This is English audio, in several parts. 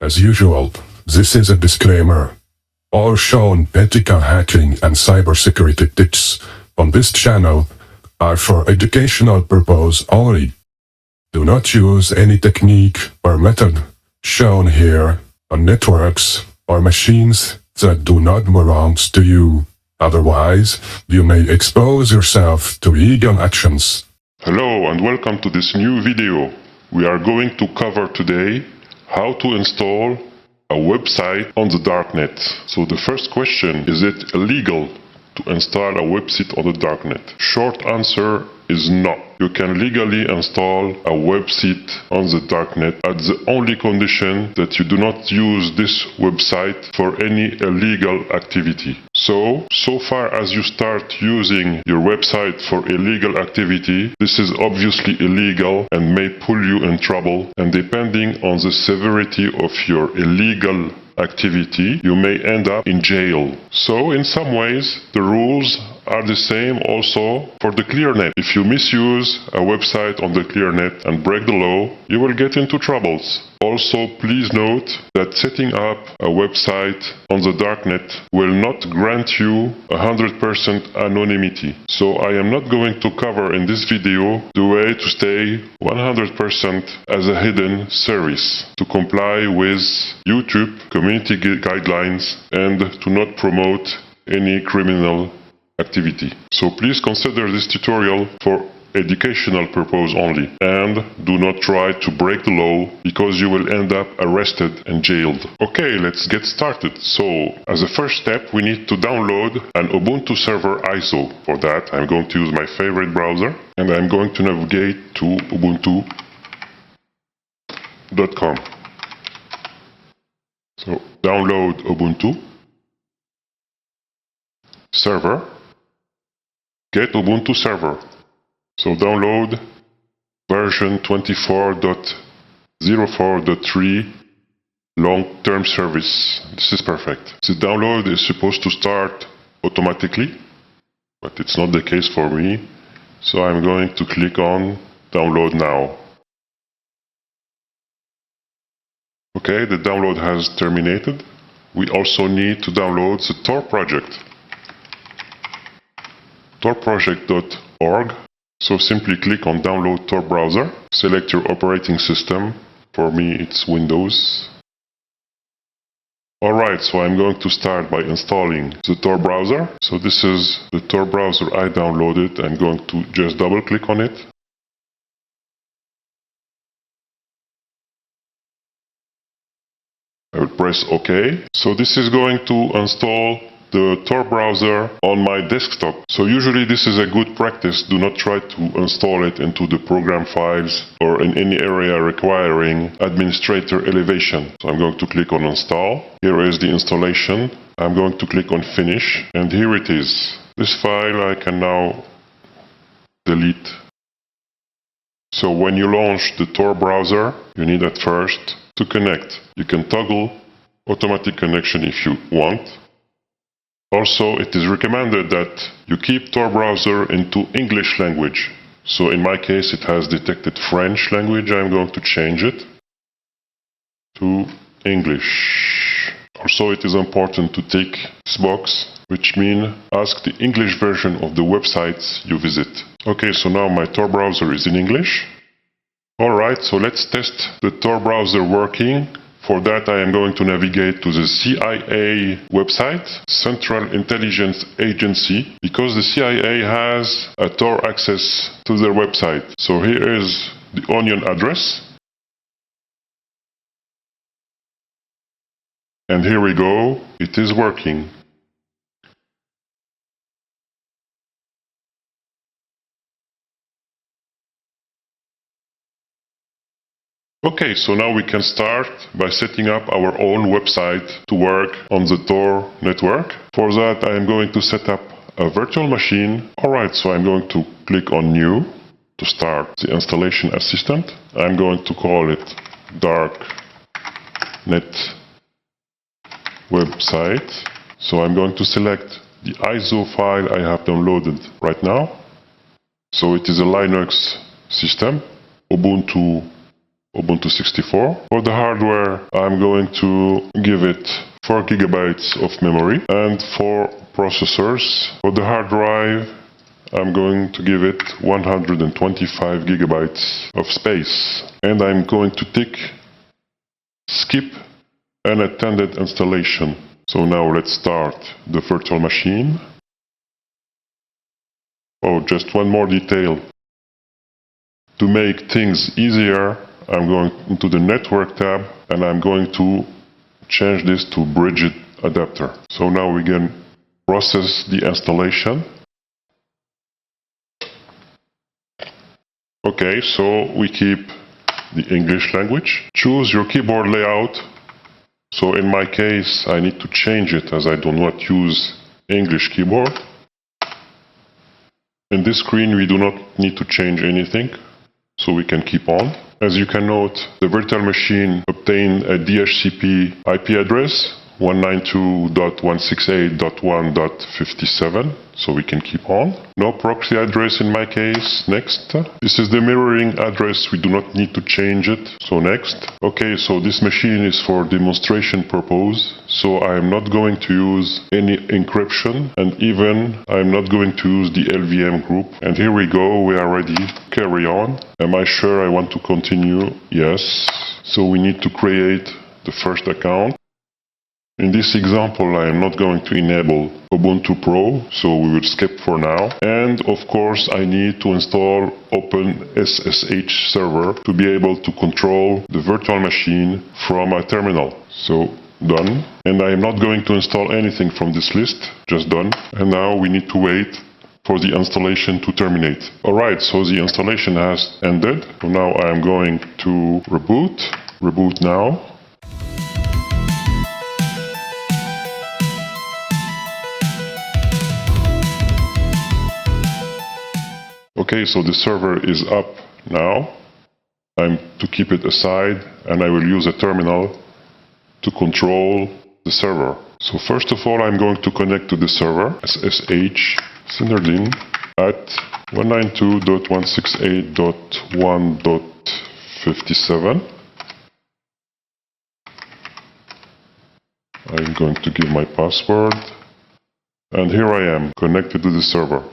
As usual, this is a disclaimer. All shown ethical hacking and cybersecurity tips on this channel are for educational purpose only. Do not use any technique or method shown here on networks or machines that do not belong to you. Otherwise, you may expose yourself to illegal actions. Hello and welcome to this new video. We are going to cover today how to install a website on the darknet. So the first question, is it illegal to install a website on the darknet? Short answer is no. You can legally install a website on the darknet at the only condition that you do not use this website for any illegal activity. So far as you start using your website for illegal activity, this is obviously illegal and may pull you in trouble, and depending on the severity of your illegal activity, you may end up in jail. So in some ways, the rules are the same also for the clearnet. If you misuse a website on the clearnet and break the law, you will get into troubles. Also, please note that setting up a website on the darknet will not grant you 100% anonymity. So I am not going to cover in this video the way to stay 100% as a hidden service, to comply with YouTube community guidelines and to not promote any criminal activity. So please consider this tutorial for educational purpose only, and do not try to break the law because you will end up arrested and jailed. Okay, let's get started. So as a first step, we need to download an Ubuntu server ISO. For that, I'm going to use my favorite browser and I'm going to navigate to ubuntu.com. So download Ubuntu server, get Ubuntu server. So download version 24.04.3 long-term service. This is perfect. The download is supposed to start automatically, but it's not the case for me. So I'm going to click on download now. Okay, the download has terminated. We also need to download the Tor Project. torproject.org. So simply click on download Tor browser, select your operating system. For me it's Windows. Alright, so I'm going to start by installing the Tor browser. So this is the Tor browser I downloaded. I'm going to just double click on it. I will press OK. So this is going to install the Tor browser on my desktop. So usually this is a good practice. Do not try to install it into the program files or in any area requiring administrator elevation. So I'm going to click on install. Here is the installation. I'm going to click on finish, and here it is. This file I can now delete. So when you launch the Tor browser, you need at first to connect. You can toggle automatic connection if you want. Also, it is recommended that you keep Tor browser into English language. So in my case, it has detected French language. I'm going to change it to English. Also, it is important to tick this box, which means ask the English version of the websites you visit. Okay, so now my Tor browser is in English. Alright, so let's test the Tor browser working. For that, I am going to navigate to the CIA website, Central Intelligence Agency, because the CIA has a Tor access to their website. So here is the onion address. And here we go, it is working. Okay, so now we can start by setting up our own website to work on the Tor network. For that, I am going to set up a virtual machine. Alright, so I'm going to click on New to start the installation assistant. I'm going to call it Darknet Website. So I'm going to select the ISO file I have downloaded right now. So it is a Linux system, Ubuntu Ubuntu 64. For the hardware, I'm going to give it 4 gigabytes of memory. And for processors, for the hard drive, I'm going to give it 125 gigabytes of space. And I'm going to tick skip unattended installation. So now let's start the virtual machine. Oh, just one more detail. To make things easier, I'm going into the network tab and I'm going to change this to bridge adapter. So now we can process the installation. Okay, so we keep the English language. Choose your keyboard layout. So in my case, I need to change it as I do not use English keyboard. In this screen, we do not need to change anything, so we can keep on. As you can note, the virtual machine obtained a DHCP IP address 192.168.1.57, so we can keep on. No proxy address in my case. Next. This is the mirroring address. We do not need to change it, so next. Okay, so this machine is for demonstration purpose, so I am not going to use any encryption, and even I'm not going to use the LVM group. And here we go, we are ready. Carry on. Am I sure I want to continue? Yes. So we need to create the first account. In this example, I am not going to enable Ubuntu Pro, so we will skip for now. And of course, I need to install OpenSSH server to be able to control the virtual machine from a terminal. So, done. And I am not going to install anything from this list, just done. And now we need to wait for the installation to terminate. Alright, so the installation has ended. So now I am going to reboot. Reboot now. Okay, so the server is up now. I'm to keep it aside and I will use a terminal to control the server. So first of all, I'm going to connect to the server SSH senderdin at 192.168.1.57. I'm going to give my password. And here I am connected to the server.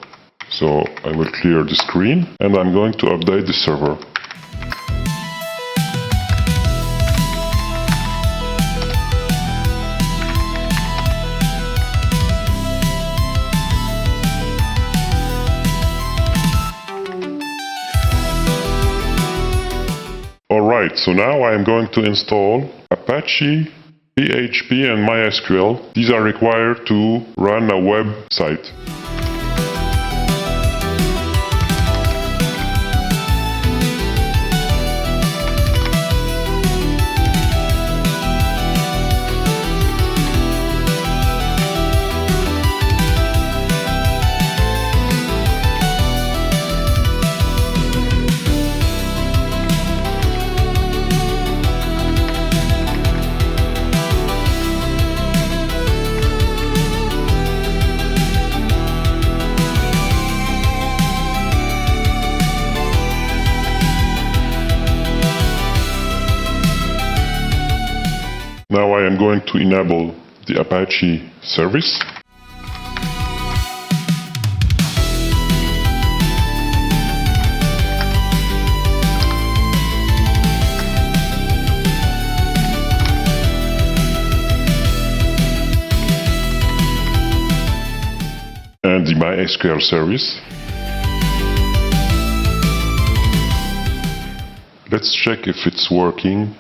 So I will clear the screen and I'm going to update the server. Alright, so now I am going to install Apache, PHP and MySQL. These are required to run a website. Now I am going to enable the Apache service. And the MySQL service. Let's check if it's working.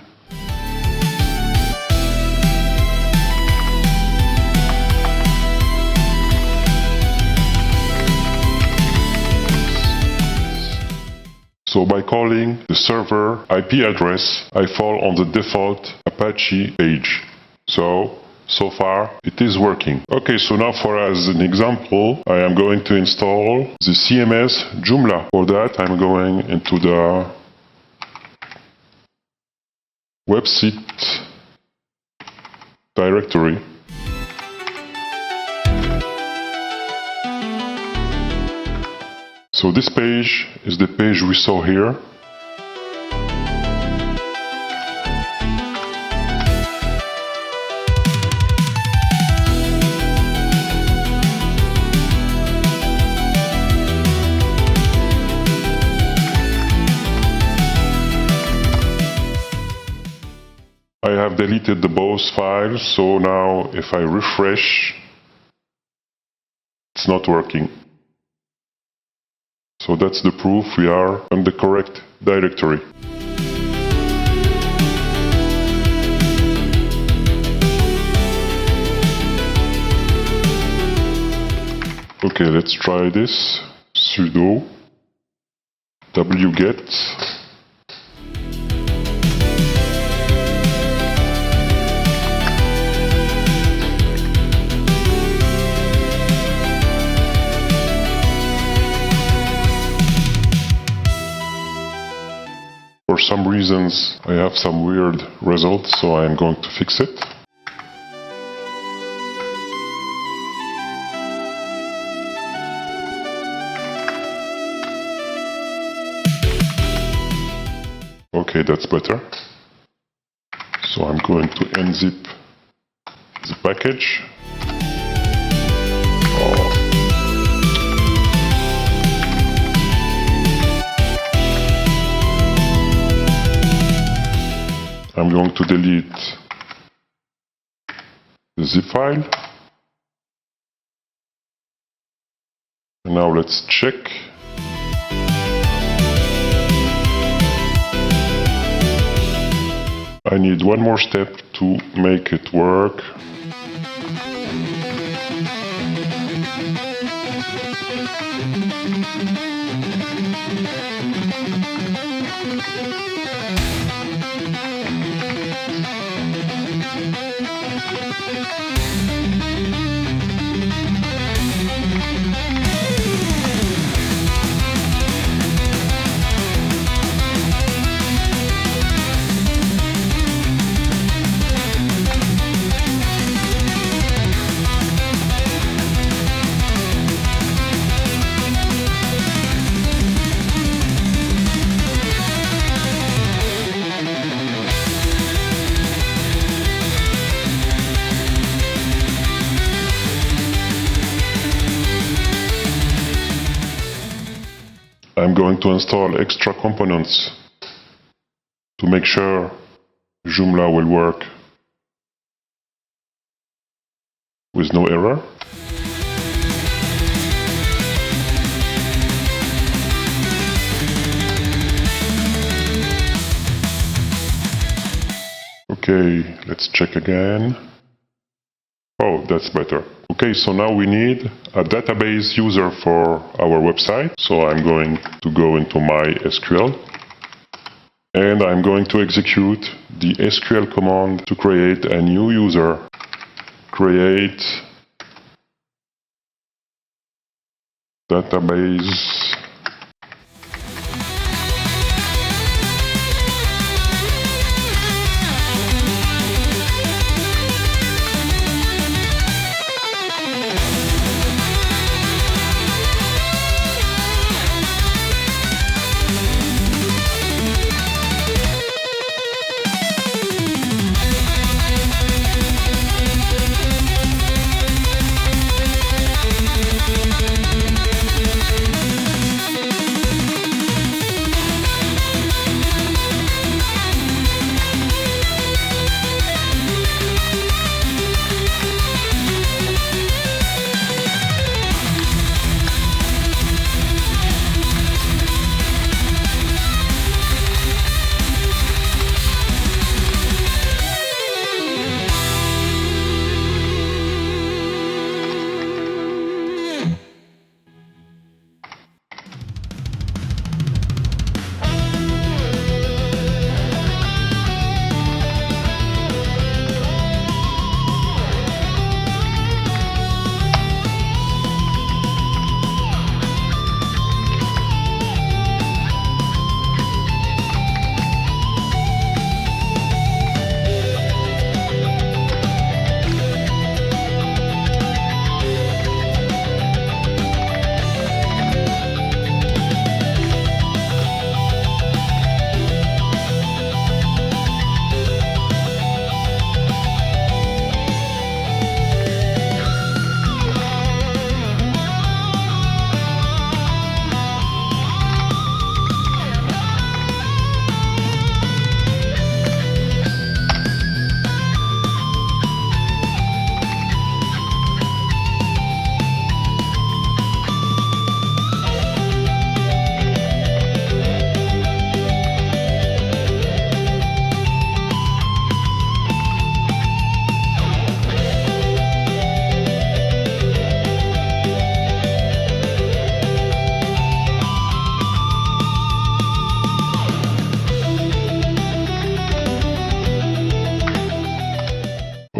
So by calling the server IP address, I fall on the default Apache page. So far it is working. Okay, so now as an example, I am going to install the CMS Joomla. For that, I'm going into the website directory. So this page is the page we saw here. I have deleted the both files, so now if I refresh, it's not working. So that's the proof we are on the correct directory. Okay, let's try this. Sudo wget For some reasons I have some weird results, so I am going to fix it. Okay, that's better. So I'm going to unzip the package. I'm going to delete the zip file. And now let's check. I need one more step to make it work. I'm going to install extra components to make sure Joomla will work with no error. Okay, let's check again. Oh, that's better. Okay, so now we need a database user for our website. So I'm going to go into MySQL and I'm going to execute the SQL command to create a new user. Create database .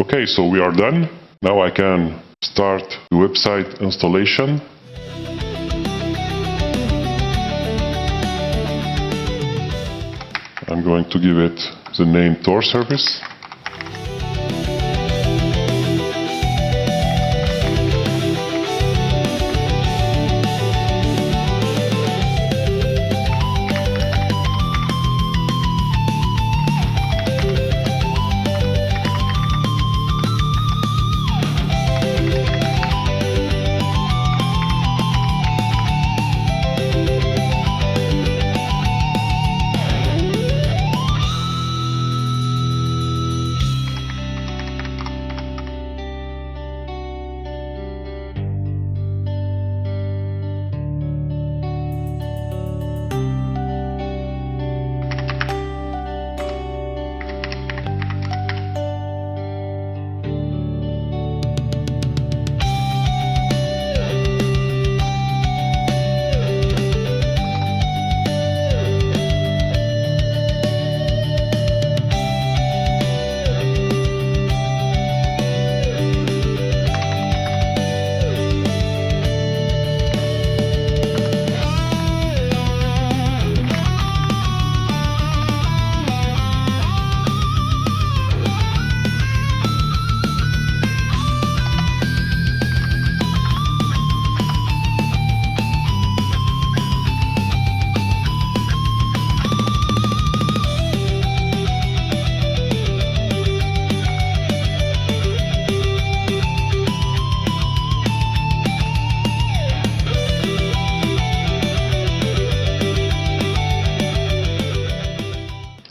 Okay, so we are done. Now I can start the website installation. I'm going to give it the name Tor service.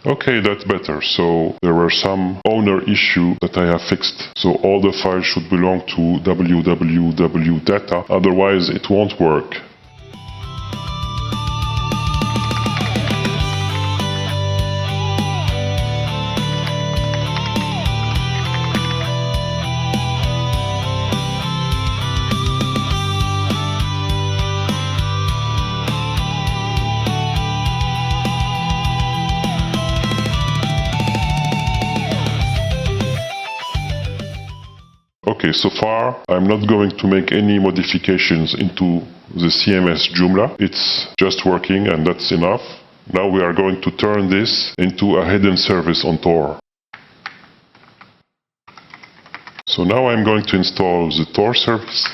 Okay, that's better. So there were some owner issue that I have fixed. So all the files should belong to www data, otherwise it won't work. Okay, so far I'm not going to make any modifications into the CMS Joomla. It's just working and that's enough. Now we are going to turn this into a hidden service on Tor. So now I'm going to install the Tor service.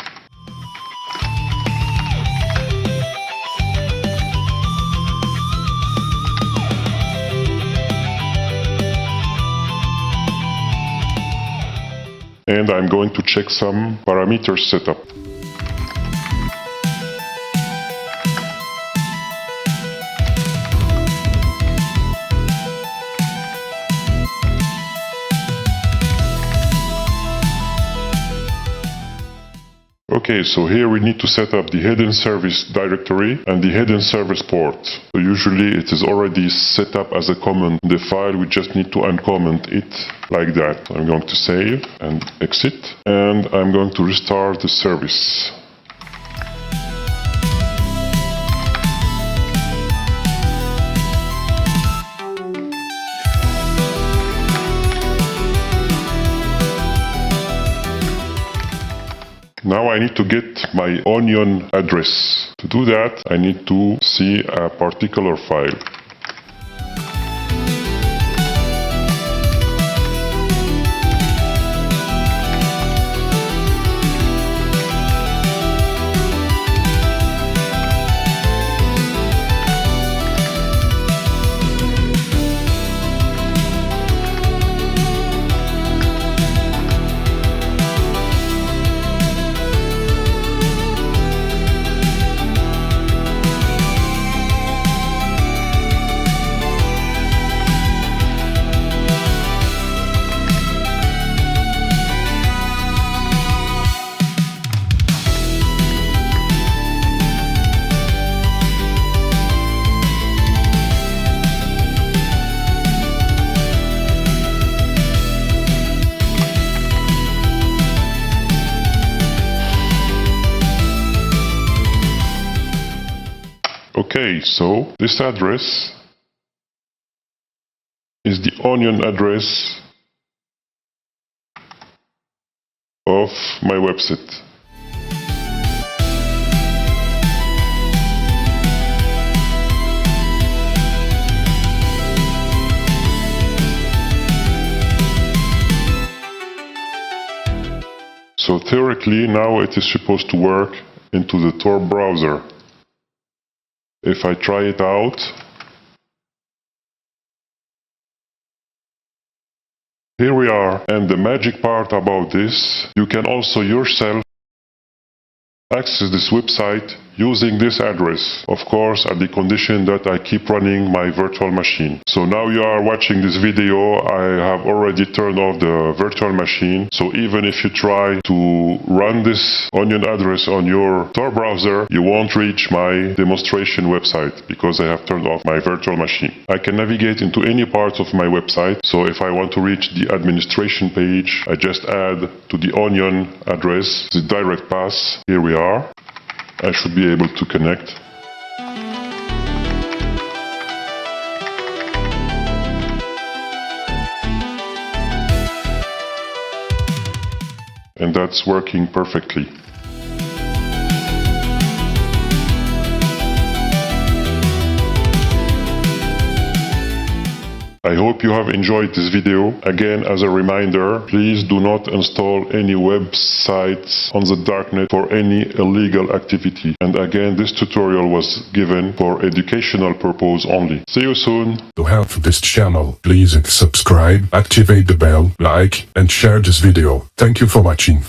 And I'm going to check some parameters setup. Okay, so here we need to set up the hidden service directory and the hidden service port. So usually it is already set up as a command in the file, we just need to uncomment it like that. I'm going to save and exit, and I'm going to restart the service. Now I need to get my onion address. To do that, I need to see a particular file. Okay, so this address is the onion address of my website. So theoretically, now it is supposed to work into the Tor browser. If I try it out, here we are. And the magic part about this, you can also yourself access this website using this address, of course at the condition that I keep running my virtual machine. So now you are watching this video, I have already turned off the virtual machine, so even if you try to run this onion address on your Tor browser, you won't reach my demonstration website because I have turned off my virtual machine. I can navigate into any part of my website, so if I want to reach the administration page, I just add to the onion address the direct path. Here we are. I should be able to connect. And that's working perfectly. I hope you have enjoyed this video. Again, as a reminder, please do not install any websites on the darknet for any illegal activity. And again, this tutorial was given for educational purpose only. See you soon. To help this channel, please subscribe, activate the bell, like, and share this video. Thank you for watching.